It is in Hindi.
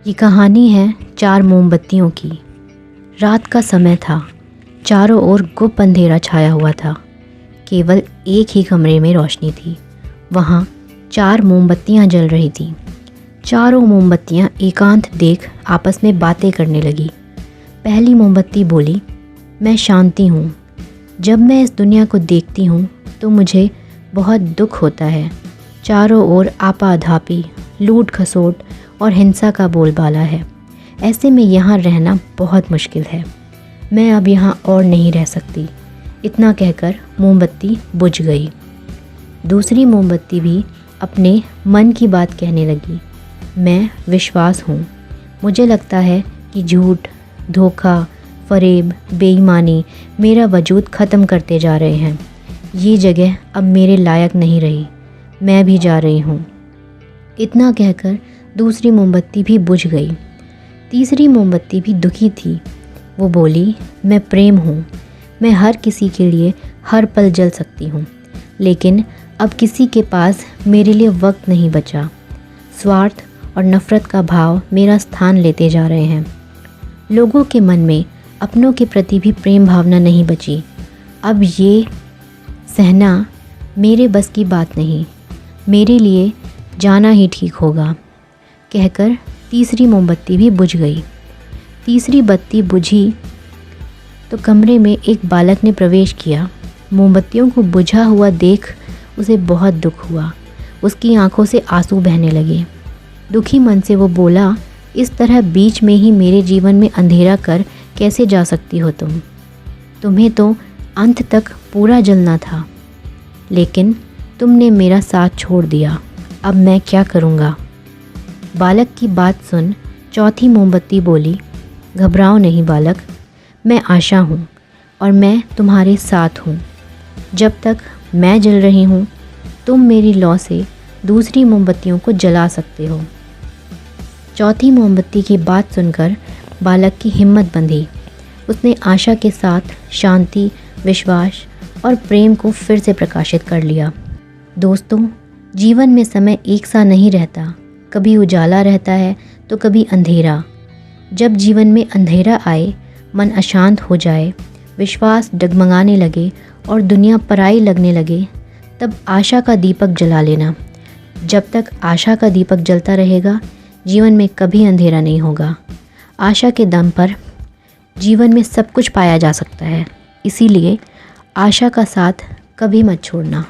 ये कहानी है 4 मोमबत्तियों की। रात का समय था। चारों ओर गुप्त अंधेरा छाया हुआ था। केवल एक ही कमरे में रोशनी थी। वहाँ 4 मोमबत्तियाँ जल रही थीं। चारों मोमबत्तियाँ एकांत देख आपस में बातें करने लगी। पहली मोमबत्ती बोली, मैं शांति हूँ। जब मैं इस दुनिया को देखती हूँ तो मुझे बहुत दुख होता है। चारों ओर आपाधापी, लूट खसोट और हिंसा का बोलबाला है। ऐसे में यहाँ रहना बहुत मुश्किल है। मैं अब यहाँ और नहीं रह सकती। इतना कहकर मोमबत्ती बुझ गई। दूसरी मोमबत्ती भी अपने मन की बात कहने लगी। मैं विश्वास हूँ। मुझे लगता है कि झूठ, धोखा, फरेब, बेईमानी मेरा वजूद ख़त्म करते जा रहे हैं। ये जगह अब मेरे लायक नहीं रही। मैं भी जा रही हूँ। इतना कहकर दूसरी मोमबत्ती भी बुझ गई। तीसरी मोमबत्ती भी दुखी थी। वो बोली, मैं प्रेम हूँ। मैं हर किसी के लिए हर पल जल सकती हूँ, लेकिन अब किसी के पास मेरे लिए वक्त नहीं बचा। स्वार्थ और नफ़रत का भाव मेरा स्थान लेते जा रहे हैं। लोगों के मन में अपनों के प्रति भी प्रेम भावना नहीं बची। अब ये सहना मेरे बस की बात नहीं। मेरे लिए जाना ही ठीक होगा। कहकर तीसरी मोमबत्ती भी बुझ गई। तीसरी बत्ती बुझी तो कमरे में एक बालक ने प्रवेश किया। मोमबत्तियों को बुझा हुआ देख उसे बहुत दुख हुआ। उसकी आंखों से आंसू बहने लगे। दुखी मन से वो बोला, इस तरह बीच में ही मेरे जीवन में अंधेरा कर कैसे जा सकती हो तुम? तुम्हें तो अंत तक पूरा जलना था, लेकिन तुमने मेरा साथ छोड़ दिया। अब मैं क्या करूँगा? बालक की बात सुन चौथी मोमबत्ती बोली, घबराओ नहीं बालक, मैं आशा हूँ और मैं तुम्हारे साथ हूँ। जब तक मैं जल रही हूँ, तुम मेरी लौ से दूसरी मोमबत्तियों को जला सकते हो। चौथी मोमबत्ती की बात सुनकर बालक की हिम्मत बंधी। उसने आशा के साथ शांति, विश्वास और प्रेम को फिर से प्रकाशित कर लिया। दोस्तों, जीवन में समय एक सा नहीं रहता। कभी उजाला रहता है तो कभी अंधेरा। जब जीवन में अंधेरा आए, मन अशांत हो जाए, विश्वास डगमगाने लगे और दुनिया पराई लगने लगे, तब आशा का दीपक जला लेना। जब तक आशा का दीपक जलता रहेगा, जीवन में कभी अंधेरा नहीं होगा। आशा के दम पर जीवन में सब कुछ पाया जा सकता है। इसीलिए आशा का साथ कभी मत छोड़ना।